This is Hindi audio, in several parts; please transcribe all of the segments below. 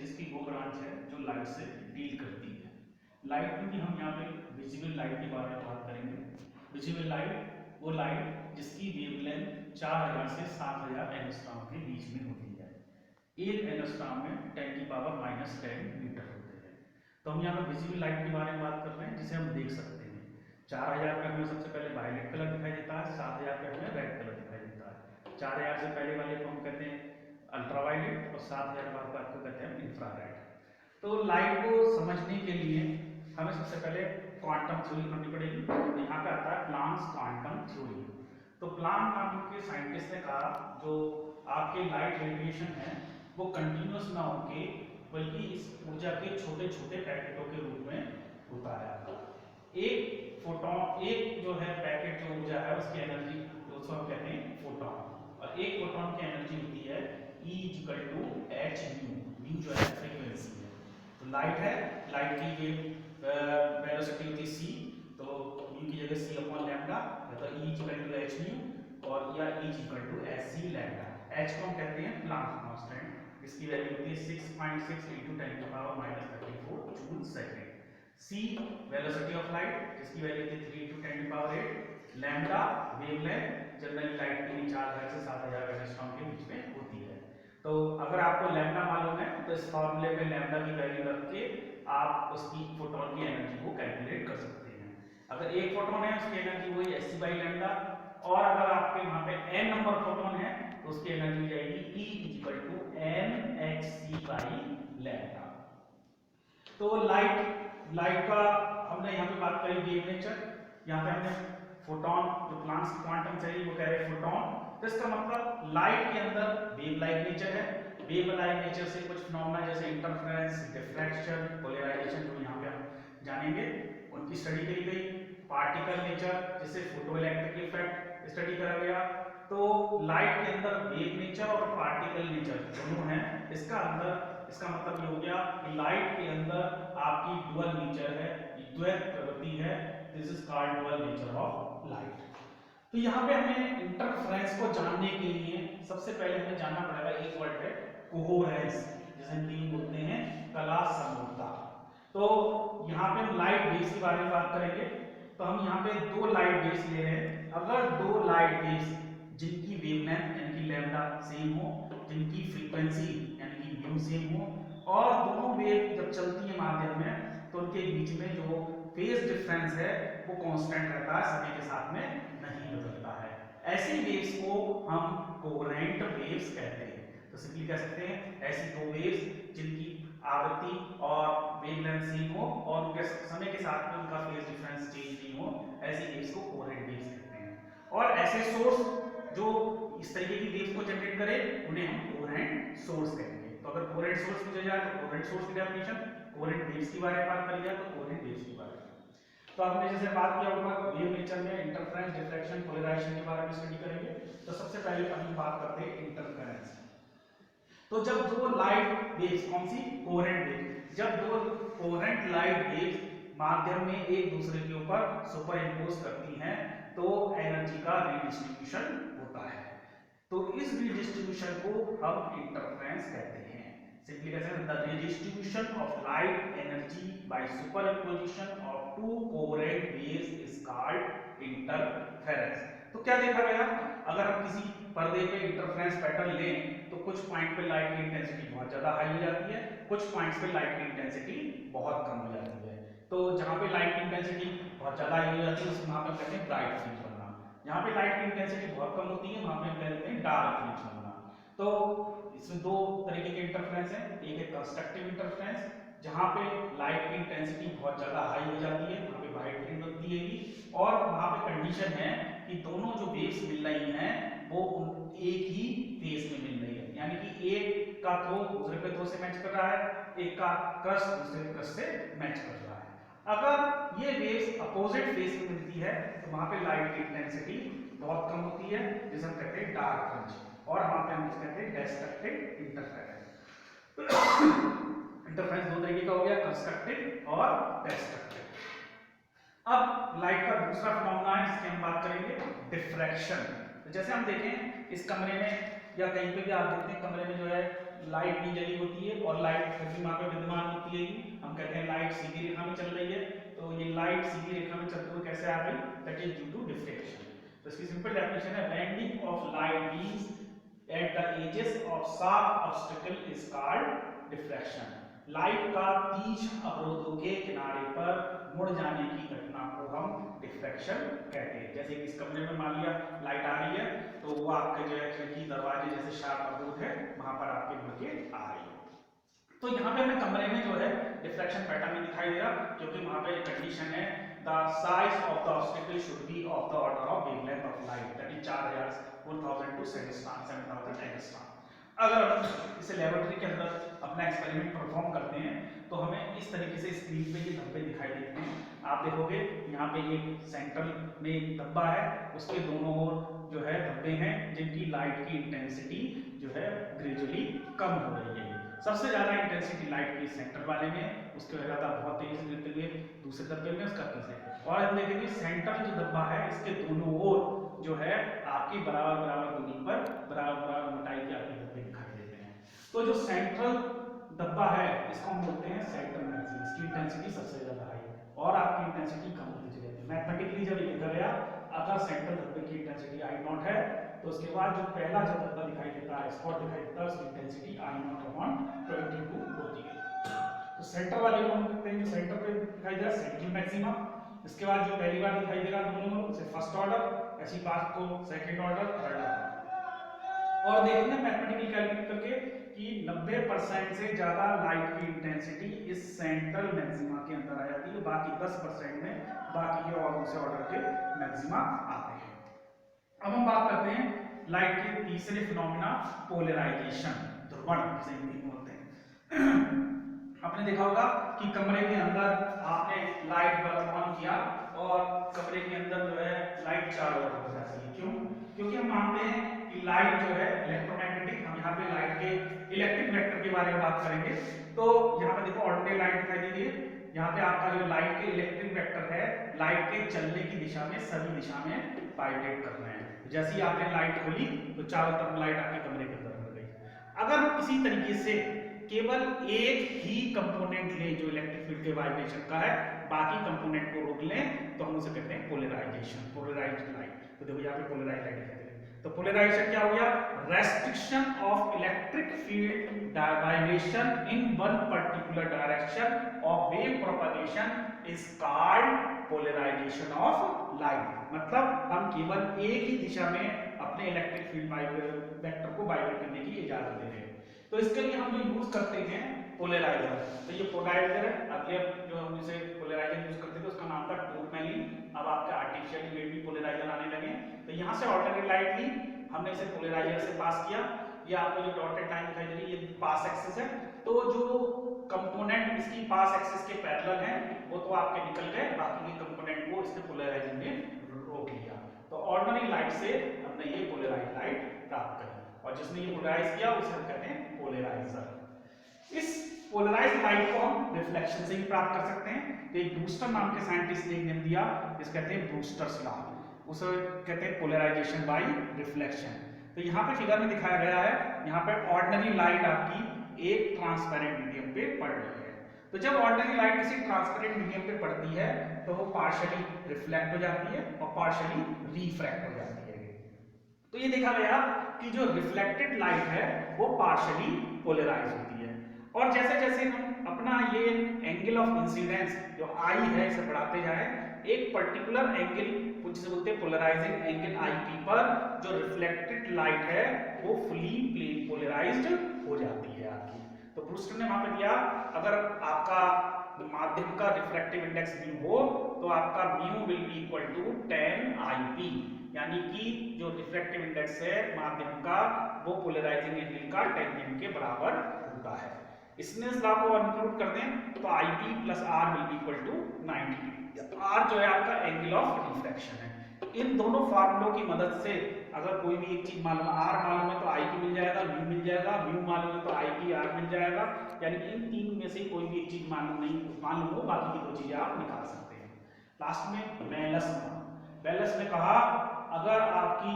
फिजिक्स की वो ब्रांच है जो लाइट से डील करती है। लाइट में भी हम यहाँ पे विजिबल लाइट के बारे में बात करेंगे। विजिबल लाइट वो लाइट जिसकी वेवलेंथ 4000 से 7000 एंगस्ट्रॉम के बीच में होती है। एक एंगस्ट्रॉम में 10 की पावर -10 मीटर होते हैं। तो हम यहाँ पे विजिबल लाइट के बारे में बात कर रहे हैं जिसे हम देख सकते हैं। 4000 पे हमें सबसे पहले वायलेट कलर दिखाई देता है, 7000 पे हमें रेड कलर दिखाई देता है। 4000 से पहले वाले को हम कहते हैं अल्ट्रावायलेट और 7000 बाद को कहते हैं इंफ्रारेड। तो लाइट को समझने के लिए हमें सबसे पहले क्वांटम थ्योरी पढ़नी पड़ेगी। तो यहाँ पे आता है प्लांक्स क्वांटम थ्योरी। तो प्लांक नाम के साइंटिस्ट ने कहा जो आपके लाइट रेडिएशन है वो कंटिन्यूस ना होके बल्कि इस ऊर्जा के छोटे छोटे पैकेटों के रूप में होता है। एक फोटोन, एक जो है पैकेट जो ऊर्जा है उसकी एनर्जी उसको हम कहते हैं फोटोन, और एक फोटोन की एनर्जी होती है E = h म्यू जो है फ्रीक्वेंसी है। तो लाइट है, लाइट की वेव वेलोसिटी होती है c, तो म्यू की जगह c/λ या तो E = h म्यू और या E = sc लैम्डा। h को हम कहते हैं प्लांक कांस्टेंट, जिसकी वैल्यू होती है 6.6 × 10⁻34 joule second. c velocity of light जिसकी वैल्यू होती है 3 × 10⁸, लैम्डा वेवलेंथ जनरली लाइट की 4000 से 7000 एंगस्ट्रॉम के बीच में होती है। तो अगर आपको लैम्डा मालूम है तो इस फॉर्मूले में लैम्डा की वैल्यू रख के आप उसकी फोटोन की एनर्जी को कैलकुलेट कर सकते हैं। अगर एक फोटोन है उसकी एनर्जी वही sc/λ, और अगर आपके वहां पे n नंबर फोटोन है तो उसकी एनर्जी जाएगी E = mhc/λ। तो लाइट का हमने यहाँ पे बात करी वेव नेचर। यहाँ पे हमने फोटोन जो प्लांक्स की क्वांटम थ्योरी वो कह रहे हैं फोटोन, तो इसका मतलब लाइट के अंदर वेव लाइक नेचर है। वेव लाइक नेचर से कुछ फिनोमेना जैसे इंटरफेरेंस, डिफ्रैक्शन, पोलराइजेशन जो यहाँ पे हम जानेंगे उनकी स्टडी करी गई। पार्टिकल नेचर जिससे फोटोइलेक्ट्रिक इफेक्ट स्टडी करा गया। तो लाइट के अंदर वेव नेचर और पार्टिकल नेचर दोनों हैं। इसका मतलब ये हो गया कि लाइट के अंदर आपकी डुअल नेचर है, द्वैत प्रवृत्ति है। This is called dual nature of light. तो यहाँ पे हमें इंटरफेरेंस को जानने के लिए सबसे पहले हमें जानना पड़ेगा एक वर्ड है कोहेरेंस, जिसे हिंदी में बोलते हैं कला समरूपता। तो यहाँ पे हम लाइट वेव्स के बारे में बात करेंगे। तो हम यहाँ पे दो लाइट वेव्स ले रहे हैं। अगर दो लाइट वेव्स जिनकी वेवलेंथ यानी कि लैम्डा सेम हो, जिनकी फ्रीक्वेंसी यानी कि म्यू सेम हो, और दोनों वेव जब चलती है माध्यम में तो उनके बीच में जो फेज डिफरेंस है वो कांस्टेंट रहता है, समय के साथ में नहीं बदलता है। ऐसी वेव्स को हम कोहेरेंट वेव्स कहते हैं। तो सिंपली कह सकते हैं ऐसी दो वेव्स जिनकी आवृत्ति और वेवलेंथ सेम हो और उनके समय के साथ में उनका फेज डिफरेंस चेंज नहीं हो, ऐसी वेव्स को कोहेरेंट वेव्स कहते हैं। और ऐसे सोर्स जो इस तरीके की वेव्स को जनरेट करे उन्हें हम कोहेरेंट सोर्स कहेंगे। तो अगर कोहेरेंट सोर्स पूछा जाए तो कोहेरेंट सोर्स की डेफिनेशन, कोहेरेंट वेव्स के बारे में बात करी जाए तो कोहेरेंट वेव्स के बारे में। तो आपने जैसे बात किया होगा वेव नेचर में इंटरफेरेंस, डिफ्रैक्शन, पोलराइजेशन के बारे में स्टडी करेंगे। तो सबसे पहले हम बात करते हैं इंटरफेरेंस। तो जब दो लाइट वेव्स, कौन सी कोहेरेंट वेव, जब दो कोहेरेंट लाइट वेव्स माध्यम में एक दूसरे के ऊपर सुपर इम्पोज करती हैं तो एनर्जी का रीडिस्ट्रीब्यूशन होता है। तो इस रीडिस्ट्रीब्यूशन को हम इंटरफेरेंस कहते हैं। सिंपली कहते हैं the redistribution of light energy by superimposition of to coherent waves is called interference. तो क्या देखा गया, अगर हम किसी पर्दे पे इंटरफेरेंस पैटर्न लें तो कुछ पॉइंट पे लाइट की इंटेंसिटी बहुत ज्यादा हाई हो जाती है, कुछ पॉइंट्स पे लाइट की इंटेंसिटी बहुत कम हो जाती है। तो जहां पे लाइट की इंटेंसिटी बहुत ज्यादा हाई हो जाती है उसे वहां पे कहते हैं ब्राइट फ्रिंज बनना। जहां पे लाइट की इंटेंसिटी बहुत कम होती है वहां पे कहते हैं डार्क फ्रिंज बनना। तो इसमें दो तरीके के इंटरफेरेंस हैं। एक है कंस्ट्रक्टिव इंटरफेरेंस, जहां पे लाइट की इंटेंसिटी बहुत ज्यादा हाई हो जाती है, वहां पे ब्राइट फ्रिंज बनती है, और वहां पे कंडीशन है कि दोनों जो वेव्स मिल रही हैं वो एक ही फेज में मिल रही है, यानी कि एक का थ्रो दूसरे के थ्रो से मैच कर रहा है, एक का क्रस्ट दूसरे के क्रस्ट से मैच कर रहा है। अगर ये वेव्स अपोजिट फेज में मिलती है तो वहां पे लाइट की इंटेंसिटी बहुत कम होती है, जिसे हम कहते हैं डार्क फ्रिंज, और वहां पे हम कहते हैं डिस्ट्रक्टिव इंटरफेरेंस। इंटरफेरेंस दो तरीके का हो गया, कंस्ट्रक्टिव और डिस्ट्रक्टिव। अब लाइट का दूसरा फिनोमेना है जिसकी हम बात करेंगे डिफ्रैक्शन। तो जैसे हम देखें इस कमरे में या कहीं पे भी आप देखते हैं कमरे में जो है लाइट नहीं जली होती है और लाइट फिर भी वहां पे विद्यमान होती है, हम कहते हैं लाइट सीधी रेखा में चल रही है। तो ये लाइट सीधी रेखा में चलते हुए कैसे आ गई, that is due to deflection. तो इसकी सिंपल डेफिनेशन है bending of light beams at the edges of sharp obstacle is called deflection. Light का तीक्ष्ण अवरोधों के किनारे पर मुड़ जाने की घटना को हम डिफ्रैक्शन कहते हैं। जैसे कि इस कमरे में मान लिया लाइट आ रही है, तो वो आपके जो है खिड़की दरवाजे जैसे शार्प अवरोध है वहां पर आपके मुड़ के आ रही है। तो यहाँ पे हमें कमरे में जो है डिफ्रैक्शन पैटर्न नहीं दिखाई दे रहा, क्योंकि वहां पे कंडीशन है the size of the obstacle should be of the order of wavelength of light, that is 4000 4000 to 7000 angstrom. अगर हम इसे लेबोरेटरी के अंदर अपना एक्सपेरिमेंट परफॉर्म करते हैं तो हमें इस तरीके से स्क्रीन पे ये धब्बे दिखाई देते हैं। आप देखोगे यहाँ पे एक सेंटर में एक धब्बा है, उसके दोनों ओर जो है धब्बे हैं जिनकी लाइट की इंटेंसिटी जो है ग्रेजुअली कम हो रही है। सबसे ज्यादा इंटेंसिटी लाइट की सेंटर वाले में, उसके बाद ज्यादा बहुत तेज गिरते हुए दूसरे धब्बे में, उसका पीछे। और हम देखेंगे सेंटर जो धब्बा है इसके दोनों ओर जो है आपकी बराबर बराबर दूरी पर बराबर बराबर मोटाई के आपके धब्बे दिखाई देते हैं। तो जो सेंट्रल धब्बा है इसको हम बोलते हैं सेंट्रल मैक्सिमम, इसकी इंटेंसिटी सबसे ज्यादा हाई है और आपकी इंटेंसिटी कम होती चली जाती है। मैथमेटिकली जब ये लिखा गया अगर सेंट्रल धब्बे की इंटेंसिटी आई नॉट है तो उसके बाद जो पहला जो धब्बा दिखाई देता है, स्पॉट दिखाई देता है, उसकी इंटेंसिटी आई नॉट अपॉन 22 होती है। तो सेंटर वाले को हम कहते हैं जो सेंटर पे दिखाई दे रहा है सेंट्रल मैक्सिमा। इसके बाद जो पहली बार दिखाई दे रहा है दोनों उसे फर्स्ट ऑर्डर, ऐसी बात को सेकंड ऑर्डर, थर्ड ऑर्डर। और देखेंगे मैथमेटिकली कैलकुलेट करके कि 90% से ज्यादा लाइट की इंटेंसिटी इस सेंट्रल मैक्सिमा के अंदर आ जाती है, बाकी 10% में बाकी के और दूसरे ऑर्डर के मैक्सिमा आते हैं। अब हम बात करते हैं लाइट के तीसरे फिनोमेना पोलराइजेशन, ध्रुवण जिसे हिंदी में बोलते हैं। आपने देखा होगा कि कमरे के अंदर आपने लाइट बल्ब ऑन किया और कमरे के अंदर जो है लाइट चारों ओर हो जाती है। क्यों? क्योंकि हम मानते हैं कि लाइट जो है इलेक्ट्रोमैग्नेटिक, हम यहाँ पे लाइट के इलेक्ट्रिक वेक्टर के बारे में बात करेंगे। तो यहाँ पे देखो ऑर्डिनरी लाइट दिखाई दे रही है, यहाँ पे आपका जो लाइट के इलेक्ट्रिक वेक्टर है लाइट के चलने की दिशा में सभी दिशा में वाइब्रेट करना है। जैसे ही आपने लाइट खोली तो चारों तरफ लाइट आपके कमरे के अंदर हो गई। अगर किसी तरीके से केवल एक ही कंपोनेंट ले जो इलेक्ट्रिक फील्ड के वाइब्रेशन का है, बाकी कंपोनेंट को रोक लें तो हम उसे कहते हैं पोलराइजेशन, पोलराइज्ड लाइट। तो देखो यहाँ पे पोलराइज्ड लाइट दिखाई दे रही है। तो पोलराइजेशन क्या हो गया? Restriction of electric field vibration in one particular direction of wave propagation is called polarization of light. मतलब हम केवल एक ही दिशा में अपने इलेक्ट्रिक फील्ड वेक्टर को वाइब्रेट करने की इजाजत दे रहे हैं। तो इसके लिए हम जो यूज करते हैं पोलराइजर, तो ये पोलराइजर है। अगले जो हम इसे पोलराइजर यूज करते थे उसका नाम था टूरमैली। अब आपके आर्टिफिशियल मेड भी पोलराइजर आने लगे। तो यहाँ से ऑर्डिनरी लाइट ली, हमने इसे पोलराइजर से पास किया। ये आपको जो डॉटेड लाइन दिखाई दे रही है ये पास एक्सिस है। तो जो कंपोनेंट इसकी पास एक्सिस के पैरेलल है वो तो आपके निकल गए, बाकी के कंपोनेंट को इसने पोलराइजिंग में रोक लिया। तो ऑर्डिनरी लाइट से हमने ये पोलराइज्ड लाइट प्राप्त करी और जिसने ये पोलराइज किया उसे हम कहते हैं पोलराइजर। इस पोलराइज्ड लाइट को हम रिफ्लेक्शन से ही प्राप्त कर सकते हैं। तो एक ब्रूस्टर नाम के साइंटिस्ट ने नेम दिया, जिसे कहते हैं ब्रूस्टर्स लॉ, उसे कहते हैं पोलराइजेशन बाय रिफ्लेक्शन। तो यहाँ पे फिगर में दिखाया गया है, यहाँ पे ऑर्डिनरी लाइट आपकी एक ट्रांसपेरेंट मीडियम पे पड़ रही है। तो जब ऑर्डिनरी लाइट किसी ट्रांसपेरेंट मीडियम पे पड़ती है तो वो पार्शियली रिफ्लेक्ट हो जाती है और पार्शियली रिफ्रैक्ट हो जाती है। तो ये देखा गया कि जो रिफ्लेक्टेड लाइट है वो पार्शियली पोलराइज होती है। और जैसे जैसे हम अपना ये एंगल ऑफ इंसिडेंस जो आई है इसे बढ़ाते जाए, एक पर्टिकुलर एंगल जिसे बोलते हैं पोलराइजिंग एंगल आईपी पर जो रिफ्लेक्टेड लाइट है वो फुली प्लेन पोलराइज्ड हो जाती है आपकी। तो ब्रूस्टर ने वहां पे दिया अगर आपका माध्यम का रिफ्रैक्टिव इंडेक्स म्यू हो तो आपका mu will be equal to 10 IP, यानी कि जो रिफ्रैक्टिव इंडेक्स है माध्यम का वो पोलराइजिंग एंगल का टेंजेंट के बराबर होता है। स्नेल्स लॉ को इंक्लूड कर दें तो Ip plus R will be equal to 90 degree. तो R जो है आपका एंगल ऑफ रिफ्रैक्शन है। तो इन दोनों फार्मूलों की मदद से अगर कोई भी एक चीज मालूम, R मालूम है तो Ip मिल जाएगा, म्यू मिल जाएगा, म्यू मालूम है तो Ip R मिल जाएगा। यानी इन तीन में से कोई भी एक चीज मालूम हो, बाकी की दो चीजें आप निकाल सकते हैं। लास्ट में बेलस ने कहा अगर आपकी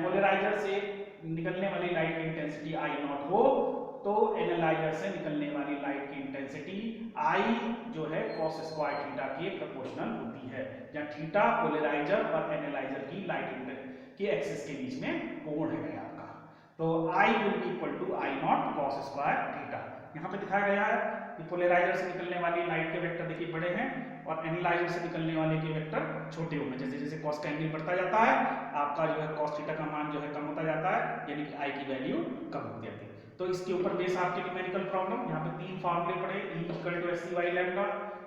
पोलराइजर से निकलने वाली लाइट की इंटेंसिटी आई नॉट हो तो एनालाइजर से निकलने वाली लाइट की इंटेंसिटी आई जो है cos स्क्वायर थीटा के प्रोपोर्शनल होती है, जहाँ थीटा पोलराइजर और एनालाइजर की लाइट के एक्सिस के बीच में कोण है आपका। तो I will be equal to I naught cos square theta. यहाँ पे दिखाया गया है कि पोलराइजर से निकलने वाली लाइट के वेक्टर देखिए बड़े हैं और एनालाइजर से निकलने वाले के वेक्टर छोटे होंगे। जैसे जैसे cos का एंगल बढ़ता जाता है आपका जो है cos थीटा का मान जो है कम होता जाता है, यानी कि I की वैल्यू कम होती जाती है। तो इसके ऊपर बेस आपके न्यूमेरिकल प्रॉब्लम, यहाँ पे 3 फार्मूले पड़े, E equal to SC by lambda,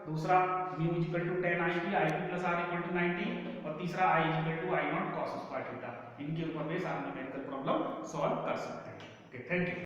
दूसरा mu equal to tan I की I plus R equal to 90 और तीसरा I equal to I naught cos square theta. इनके ऊपर बेस आप न्यूमेरिकल प्रॉब्लम सॉल्व कर सकते हैं। Okay, thank you.